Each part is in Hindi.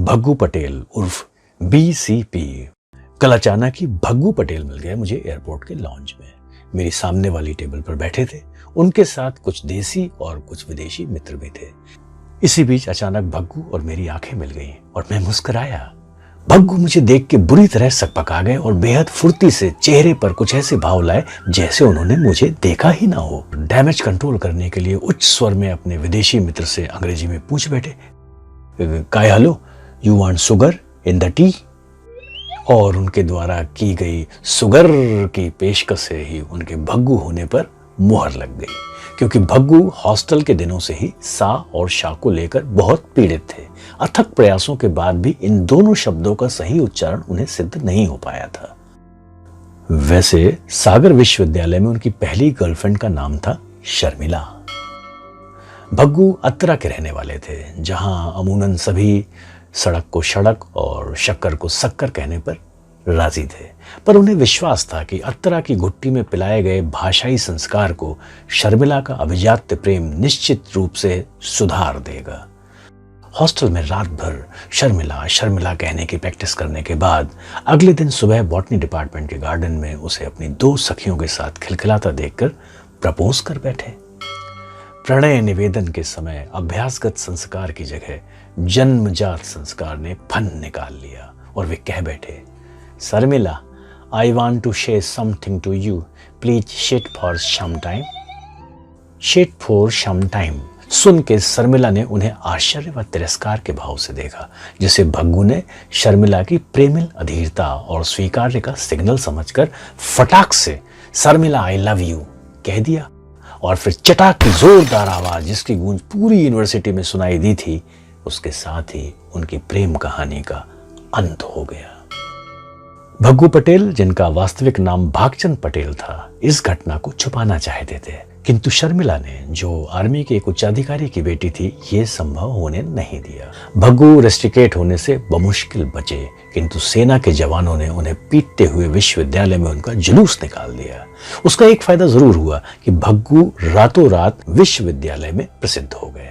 भग्गू पटेल उर्फ BCP। कल अचानक ही भग्गू पटेल मिल गए मुझे एयरपोर्ट के लॉन्ज में। मेरी सामने वाली टेबल पर बैठे थे। उनके साथ कुछ देसी और कुछ विदेशी मित्र भी थे। इसी बीच अचानक भग्गू और मेरी आंखें मिल गईं और मैं मुस्कुराया। भग्गू मुझे देख के बुरी तरह सकपका गए और बेहद फुर्ती से चेहरे पर कुछ ऐसे भाव लाए जैसे उन्होंने मुझे देखा ही ना हो। डैमेज कंट्रोल करने के लिए उच्च स्वर में अपने विदेशी मित्र से अंग्रेजी में पूछ बैठे, काय hello, you want sugar in the T? और उनके द्वारा की गई शुगर की पेशकश से ही उनके भग्गू होने पर मुहर लग गई, क्योंकि भग्गू हॉस्टल के दिनों से ही सा और शा को लेकर बहुत पीड़ित थे। अथक प्रयासों के बाद भी इन दोनों शब्दों का सही उच्चारण उन्हें सिद्ध नहीं हो पाया था। वैसे सागर विश्वविद्यालय में उनकी पहली गर्लफ्रेंड का नाम था शर्मिला। भग्गू अत्तरा के रहने वाले थे, जहां अमूनन सभी सड़क को सड़क और शक्कर को शक्कर कहने पर राजी थे, पर उन्हें विश्वास था कि अत्तरा की घुट्टी में पिलाए गए भाषाई संस्कार को शर्मिला का अभिजात्य प्रेम निश्चित रूप से सुधार देगा। हॉस्टल में रात भर शर्मिला शर्मिला कहने की प्रैक्टिस करने के बाद अगले दिन सुबह बॉटनी डिपार्टमेंट के गार्डन में उसे अपनी 2 सखियों के साथ खिलखिलाता देखकर प्रपोज कर बैठे। प्रणय निवेदन के समय अभ्यासगत संस्कार की जगह जन्मजात संस्कार ने फन निकाल लिया और वे कह बैठे, Sharmila, I want to share something to you, please sit for some time. Sit for some time सुन के शर्मिला ने उन्हें आश्चर्य व तिरस्कार के भाव से देखा, जिसे भग्गू ने शर्मिला की प्रेमिल अधीरता और स्वीकार्य का सिग्नल समझकर फटाक से शर्मिला आई लव यू कह दिया, और फिर चटाक की जोरदार आवाज जिसकी गूंज पूरी यूनिवर्सिटी में सुनाई दी थी, उसके साथ ही उनकी प्रेम कहानी का अंत हो गया। भग्गू पटेल, जिनका वास्तविक नाम भागचंद पटेल था, इस घटना को छुपाना चाहते थे, किंतु शर्मिला ने, जो आर्मी के एक उच्चाधिकारी की बेटी थी, ये संभव होने नहीं दिया। भग्गू रेस्ट्रिकेट होने से बमुश्किल बचे, किंतु सेना के जवानों ने उन्हें पीटते हुए विश्वविद्यालय में उनका जुलूस निकाल दिया। उसका एक फायदा जरूर हुआ कि भग्गू रातों रात विश्वविद्यालय में प्रसिद्ध हो गए।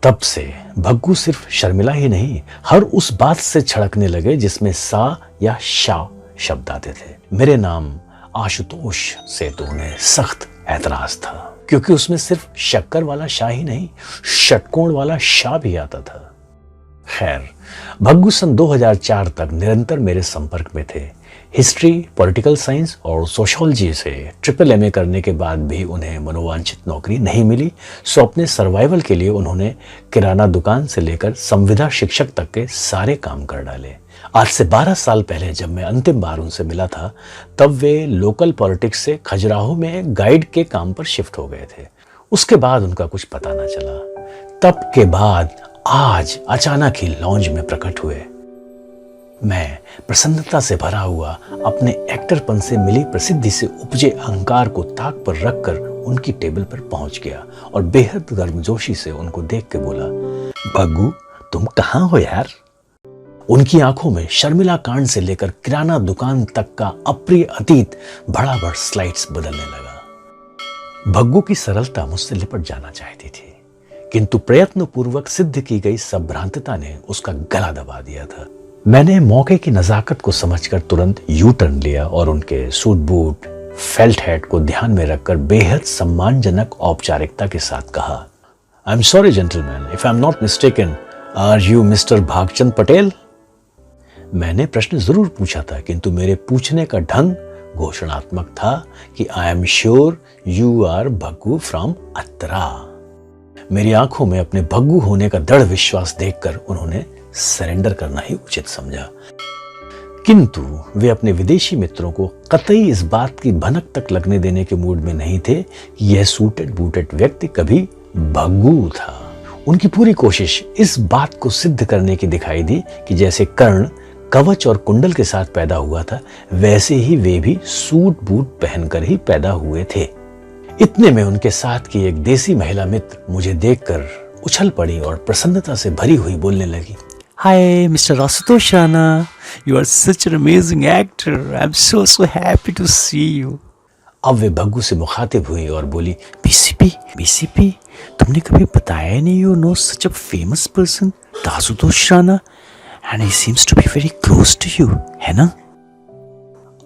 तब से भग्गू सिर्फ शर्मिला ही नहीं, हर उस बात से छड़कने लगे जिसमें सा या शा शब्द आते थे। मेरे नाम आशुतोष से तो उन्हें सख्त ऐतराज था, क्योंकि उसमें सिर्फ शक्कर वाला शा ही नहीं, षटकोण वाला शा भी आता था। खैर, भग्गू सन 2004 तक निरंतर मेरे संपर्क में थे। हिस्ट्री, पॉलिटिकल साइंस और सोशियोलॉजी से MAAA करने के बाद भी उन्हें मनोवांछित नौकरी नहीं मिली, सो अपने सर्वाइवल के लिए उन्होंने किराना दुकान से लेकर संविदा शिक्षक तक के सारे काम कर डाले। आज से 12 साल पहले जब मैं अंतिम बार उनसे मिला था, तब वे लोकल पॉलिटिक्स से खजुराहो में गाइड के काम पर शिफ्ट हो गए थे। उसके बाद उनका कुछ पता ना चला। तब के बाद आज अचानक ही लॉन्ज में प्रकट हुए। मैं प्रसन्नता से भरा हुआ अपने एक्टरपन से मिली प्रसिद्धि से उपजे अहंकार को ताक पर रखकर उनकी टेबल पर पहुंच गया और बेहद गर्मजोशी से उनको देख के बोला, भग्गू, तुम कहां हो यार? उनकी आंखों में शर्मिला कांड से लेकर किराना दुकान तक का अप्रिय अतीत भड़ाभड़ स्लाइड्स बदलने लगा। भग्गू की सरलता मुझसे लिपट जाना चाहती थी, किंतु प्रयत्न पूर्वक सिद्ध की गई संभ्रांतता ने उसका गला दबा दिया था। मैंने मौके की नजाकत को समझकर तुरंत यू टर्न लिया और उनके सूट बूट, फेल्ट हैट को ध्यान में रखकर बेहद सम्मानजनक औपचारिकता के साथ कहा, I am sorry gentleman, if I am not mistaken, are you mister Bhagchand Patel? मैंने प्रश्न जरूर पूछा था, किंतु मेरे पूछने का ढंग घोषणात्मक था कि I am sure you are Bhaggu from Attara. मेरी आंखों में अपने भग्गू होने का दृढ़ विश्वास देखकर उन्होंने सरेंडर करना ही उचित समझा, किंतु वे अपने विदेशी मित्रों को कतई इस बात की भनक तक लगने देने के मूड में नहीं थे कि यह सूटेड बूटेड व्यक्ति कभी भग्गू था। उनकी पूरी कोशिश इस बात को सिद्ध करने की दिखाई दी कि जैसे कर्ण कवच और कुंडल के साथ पैदा हुआ था, वैसे ही वे भी सूट बूट पहनकर ही पैदा हुए थे। इतने में उनके साथ की एक देसी महिला मित्र मुझे देखकर उछल पड़ी और प्रसन्नता से भरी हुई बोलने लगी, Hi, Mr. Ashutosh Rana. You are such an amazing actor. I'm so happy to see you. अब वे भग्गू से मुखातिब हुई और बोली, बीसीपी, तुमने कभी बताया नहीं you know such a famous person दासुतोष Rana and he seems to be very close to you, है ना?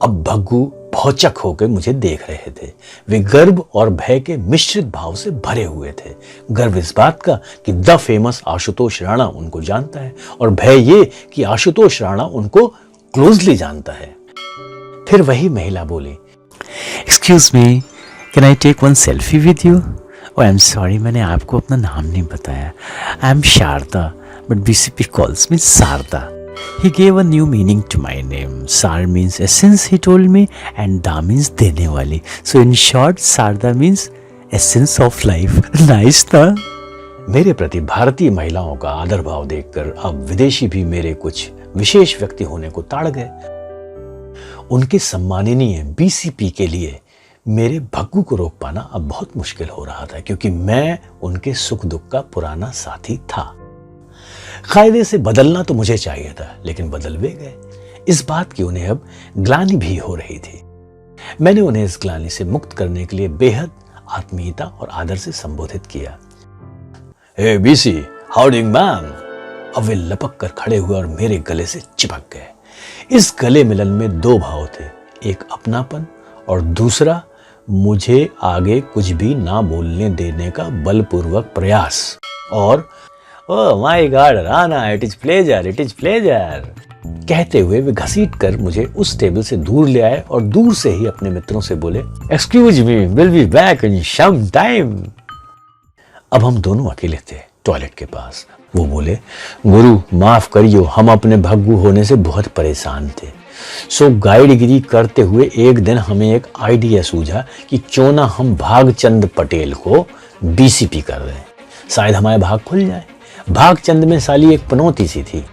अब भग्गू भौचक होकर मुझे देख रहे थे। वे गर्व और भय के मिश्रित भाव से भरे हुए थे। गर्व इस बात का कि द फेमस आशुतोष राणा उनको जानता है, और भय ये कि आशुतोष राणा उनको क्लोजली जानता है। फिर वही महिला बोली, excuse me, can I take one selfie with you? Oh I am sorry, मैंने आपको अपना नाम नहीं बताया। I am Sharda, but BCP calls me Sarda. He gave a new meaning to my name. Sar means essence, he told me, and Da means देने वाली. So in short, Sarda means essence of life. Nice था? मेरे प्रति भारतीय महिलाओं का आदर भाव देखकर अब विदेशी भी मेरे कुछ विशेष व्यक्ति होने को ताड़ गए। उनके सम्माननीय बीसीपी के लिए मेरे भग्गू को रोक पाना अब बहुत मुश्किल हो रहा था, क्योंकि मैं उनके सुख दुख का पुराना साथी था। कायदे से बदलना तो मुझे चाहिए था, लेकिन बदल वे गए। इस बात की उन्हें अब ग्लानि भी हो रही थी। मैंने उन्हें इस ग्लानि से मुक्त करने के लिए बेहद आत्मीयता और आदर से संबोधित किया। हे बीसी, हाउ डूइंग मैम? अब वे लपक कर खड़े हुए और मेरे गले से चिपक गए। इस गले मिलन में दो भाव थे, एक अपनापन और दूसरा मुझे आगे कुछ भी ना बोलने देने का बलपूर्वक प्रयास। और oh my God Rana, it is pleasure कहते हुए वे घसीट कर मुझे उस टेबल से दूर ले आए और दूर से ही अपने मित्रों से बोले, excuse me, will be back in some time. अब हम दोनों अकेले थे टॉयलेट के पास। वो बोले, गुरु माफ करियो, हम अपने भग्गू होने से बहुत परेशान थे। सो गाइडगिरी करते हुए एक दिन हमें एक आइडिया सूझा कि क्यों ना हम भागचंद पटेल को बीसीपी कर दें, शायद हमारे भाग खुल जाए। भागचंद में साली एक पनौती सी थी,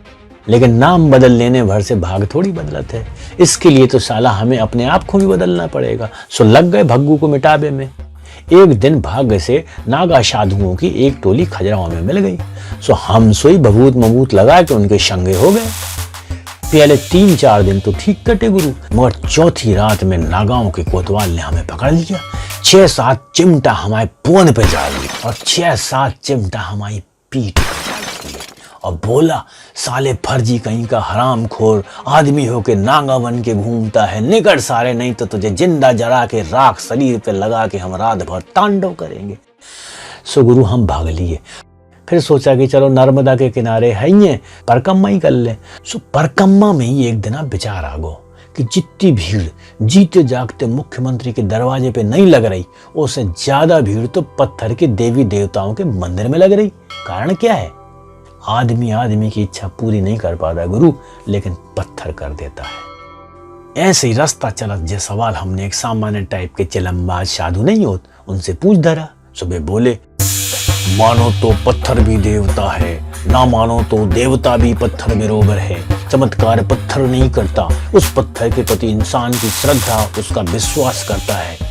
लेकिन नाम बदल लेने भर से भाग थोड़ी बदलत है। इसके लिए तो साला हमें अपने आप को भी बदलना पड़ेगा। सो लग गए भग्गू को मिटाबे में। एक दिन भाग्य से नागा साधुओं की एक टोली खजराहों में मिल गई। सो हम सोई भभूत मबूत लगा के उनके संगे हो गए। पहले 3-4 दिन तो ठीक कटे गुरु, मगर चौथी रात में नागाओं के कोतवाल ने हमें पकड़ लिया। 6-7 चिमटा हमारे पोन पे जा ली और 6-7 चिमटा हमारी पीठ और बोला, साले फर्जी कहीं का हरामखोर आदमी होके नागा बन के घूमता है, निकट सारे, नहीं तो तुझे जिंदा जला के राख शरीर पे लगा के हम रात भर तांडव करेंगे। सो गुरु हम भाग लिए। फिर सोचा कि चलो नर्मदा के किनारे है ही परकम्मा ही कर ले। सो परकम्मा में ही एक दिन विचार आ गो कि जितनी भीड़ जीते जागते मुख्यमंत्री के दरवाजे पे नहीं लग रही, उससे ज्यादा भीड़ तो पत्थर के देवी देवताओं के मंदिर में लग रही। कारण क्या है? आदमी की इच्छा पूरी नहीं कर पाता गुरु, लेकिन पत्थर कर देता है। ऐसे ही रास्ता चलत जे सवाल हमने एक सामान्य टाइप के चिलमबाज साधु नहीं होत उनसे पूछ धरा। सुबह बोले, मानो तो पत्थर भी देवता है, ना मानो तो देवता भी पत्थर बरोबर है। चमत्कार पत्थर नहीं करता, उस पत्थर के प्रति इंसान की श्रद्धा, उसका विश्वास करता है।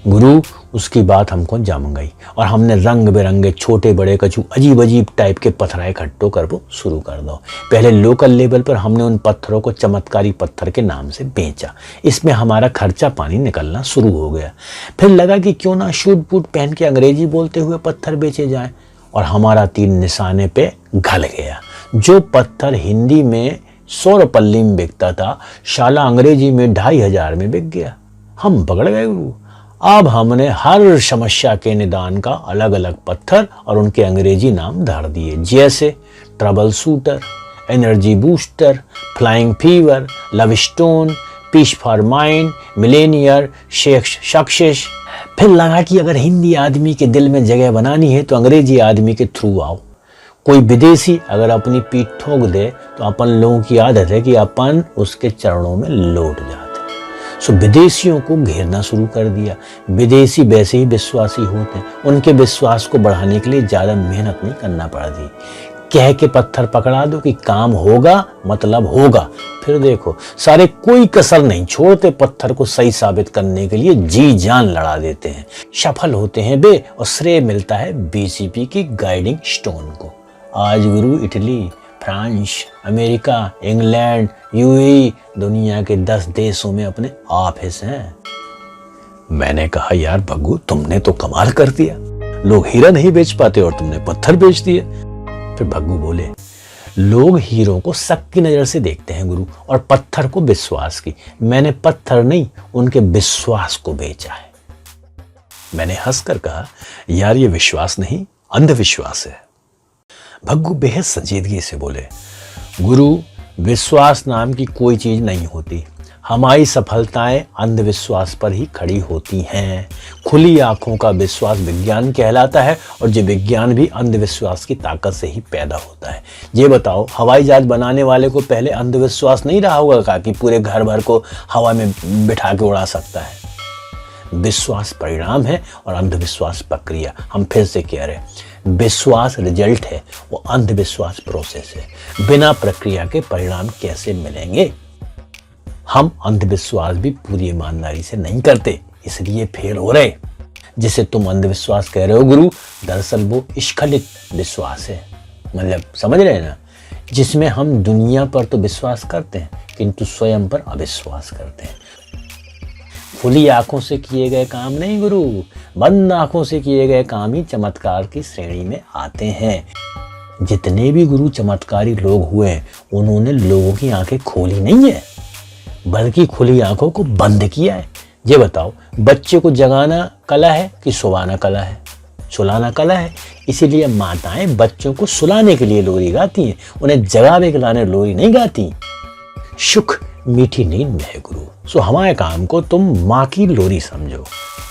गुरु उसकी बात हमको जम गई और हमने रंग बिरंगे छोटे बड़े कछु अजीब अजीब टाइप के पत्थर इकट्ठो कर वो शुरू कर दो। पहले लोकल लेवल पर हमने उन पत्थरों को चमत्कारी पत्थर के नाम से बेचा। इसमें हमारा खर्चा पानी निकलना शुरू हो गया। फिर लगा कि क्यों ना शूट बूट पहन के अंग्रेजी बोलते हुए पत्थर बेचे जाएं, और हमारा तीर निशाने पे घल गया। जो पत्थर हिंदी में 100 रुपये में बिकता था, शाला अंग्रेजी में 2500 में बिक गया। हम पकड़ गए गुरु। अब हमने हर समस्या के निदान का अलग अलग पत्थर और उनके अंग्रेजी नाम धार दिए, जैसे trouble shooter, energy booster, flying fever, love stone, peace for mind, millionaire, success. फिर लगा कि अगर हिंदी आदमी के दिल में जगह बनानी है तो अंग्रेजी आदमी के थ्रू आओ। कोई विदेशी अगर अपनी पीठ ठोक दे तो अपन लोगों की आदत है कि अपन उसके चरणों में लौट जाते। सो विदेशियों को घेरना शुरू कर दिया। विदेशी वैसे ही विश्वासी होते हैं, उनके विश्वास को बढ़ाने के लिए ज्यादा मेहनत नहीं करना पड़ती। कह के पत्थर पकड़ा दो कि काम होगा, मतलब होगा। फिर देखो सारे कोई कसर नहीं छोड़ते, पत्थर को सही साबित करने के लिए जी जान लड़ा देते हैं। सफल होते हैं बे, और श्रेय मिलता है बीसीपी की गाइडिंग स्टोन को। आज गुरु Italy, France, America, England, UAE, दुनिया के 10 देशों में अपने ऑफिस हैं। मैंने कहा, यार भग्गू, तुमने तो कमाल कर दिया। लोग हीरा नहीं बेच पाते और तुमने पत्थर बेच दिए। फिर भग्गू बोले, लोग हीरों को शक की नजर से देखते हैं गुरु, और पत्थर को विश्वास की। मैंने पत्थर नहीं, उनके विश्वास को बेचा है। मैंने हंसकर कहा, यार ये विश्वास नहीं, अंधविश्वास है। भग्गू बेहद संजीदगी से बोले, गुरु, विश्वास नाम की कोई चीज नहीं होती। हमारी सफलताएं अंधविश्वास पर ही खड़ी होती हैं। खुली आंखों का विश्वास विज्ञान कहलाता है, और ये विज्ञान भी अंधविश्वास की ताकत से ही पैदा होता है। ये बताओ, हवाई जहाज बनाने वाले को पहले अंधविश्वास नहीं रहा होगा कि पूरे घर भर को हवा में बिठा के उड़ा सकता है? विश्वास परिणाम है और अंधविश्वास प्रक्रिया। हम फिर से कह रहे हैं, विश्वास रिजल्ट है, वो अंधविश्वास प्रोसेस है। बिना प्रक्रिया के परिणाम कैसे मिलेंगे? हम अंधविश्वास भी पूरी ईमानदारी से नहीं करते, इसलिए फेल हो रहे। जिसे तुम अंधविश्वास कह रहे हो गुरु, दरअसल वो स्खलित विश्वास है। मतलब समझ रहे हैं ना, जिसमें हम दुनिया पर तो विश्वास करते हैं किंतु स्वयं पर अविश्वास करते हैं। खुली आंखों से किए गए काम नहीं गुरु, बंद आंखों से किए गए काम ही चमत्कार की श्रेणी में आते हैं। जितने भी गुरु चमत्कारी लोग हुए, उन्होंने लोगों की आंखें खोली नहीं है, बल्कि खुली आंखों को बंद किया है। ये बताओ, बच्चे को जगाना कला है कि सुलाना कला है? सुलाना कला है। इसीलिए माताएं बच्चों को सुलाने के लिए लोरी गाती हैं, उन्हें जगावे के लाने लोरी नहीं गाती। सुख मीठी नींद में है गुरु। सो हमारे काम को तुम माँ की लोरी समझो,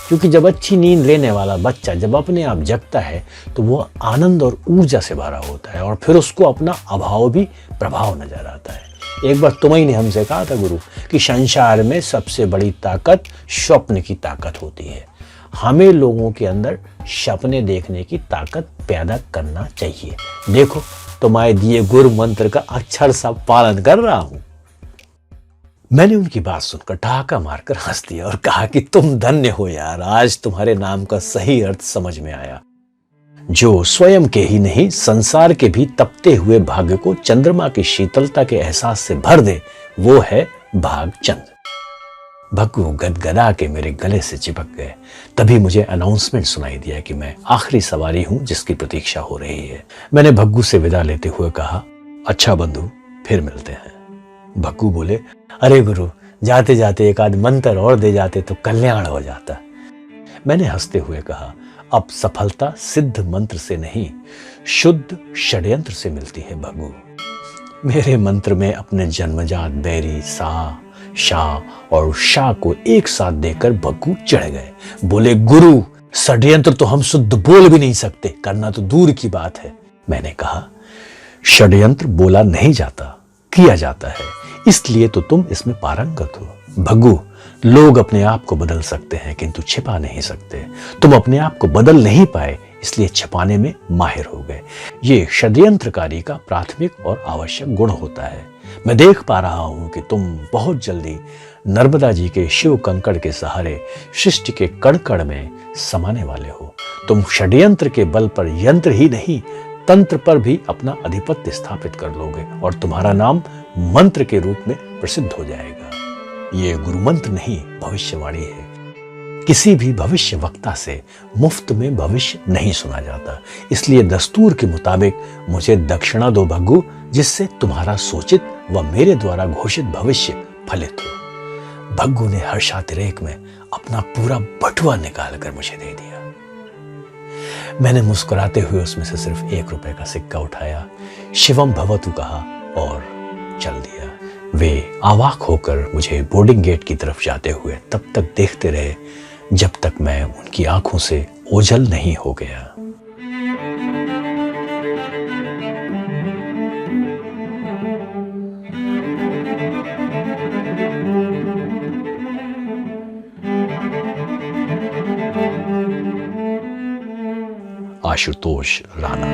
क्योंकि जब अच्छी नींद लेने वाला बच्चा जब अपने आप जगता है तो वो आनंद और ऊर्जा से भरा होता है, और फिर उसको अपना अभाव भी प्रभाव नजर आता है। एक बार तुम्ही ने हमसे कहा था गुरु कि संसार में सबसे बड़ी ताकत स्वप्न की ताकत होती है। हमें लोगों के अंदर सपने देखने की ताकत पैदा करना चाहिए। देखो, तुम्हारे दिए गुरु मंत्र का अक्षर सा पालन कर रहा हूं। मैंने उनकी बात सुनकर ठहाका मारकर हंस दिया और कहा कि तुम धन्य हो यार, आज तुम्हारे नाम का सही अर्थ समझ में आया। जो स्वयं के ही नहीं, संसार के भी तपते हुए भाग्य को चंद्रमा की शीतलता के एहसास से भर दे, वो है भागचंद। भग्गू गदगदा के मेरे गले से चिपक गए। तभी मुझे अनाउंसमेंट सुनाई दिया कि मैं आखिरी सवारी हूं जिसकी प्रतीक्षा हो रही है। मैंने भग्गू से विदा लेते हुए कहा, अच्छा बंधु, फिर मिलते हैं। भग्गू बोले, अरे गुरु, जाते जाते एक आध मंत्र और दे जाते तो कल्याण हो जाता। मैंने हंसते हुए कहा, अब सफलता सिद्ध मंत्र से नहीं, शुद्ध षड्यंत्र से मिलती है भग्गू। मेरे मंत्र में अपने जन्मजात बैरी सा, शाह और शाह को एक साथ देकर भग्गू चढ़ गए। बोले, गुरु, षड्यंत्र तो हम शुद्ध बोल भी नहीं सकते, करना तो दूर की बात है। मैंने कहा, षड्यंत्र बोला नहीं जाता, किया जाता है, इसलिए तो तुम इसमें पारंगत हो। भग्गू, लोग अपने आप को बदल सकते हैं किंतु छिपा नहीं सकते। तुम अपने आप को बदल नहीं पाए, इसलिए छिपाने में माहिर हो गए। ये षड्यंत्रकारी का प्राथमिक और आवश्यक गुण होता है। मैं देख पा रहा हूं कि तुम बहुत जल्दी नर्मदा जी के शिव कंकड़ के सहारे सृष्टि के कण कण में समाने वाले हो। तुम षड्यंत्र के बल पर यंत्र ही नहीं, तंत्र पर भी अपना अधिपत्य स्थापित कर लोगे और तुम्हारा नाम मंत्र के रूप में प्रसिद्ध हो जाएगा। ये गुरु मंत्र नहीं, भविष्यवाणी है। किसी भी भविष्य वक्ता से मुफ्त में भविष्य नहीं सुना जाता, इसलिए दस्तूर के मुताबिक मुझे दक्षिणा दो भग्गू, जिससे तुम्हारा सूचित व मेरे द्वारा घोषित भविष्य फलित हो। भग्गू ने हर्षातिरेक में अपना पूरा बटुआ निकाल कर मुझे दे दिया। मैंने मुस्कुराते हुए उसमें से सिर्फ 1 रुपए का सिक्का उठाया, शिवम भवतु कहा और चल दिया। वे अवाक होकर मुझे बोर्डिंग गेट की तरफ जाते हुए तब तक देखते रहे जब तक मैं उनकी आंखों से ओझल नहीं हो गया। आशुतोष राणा।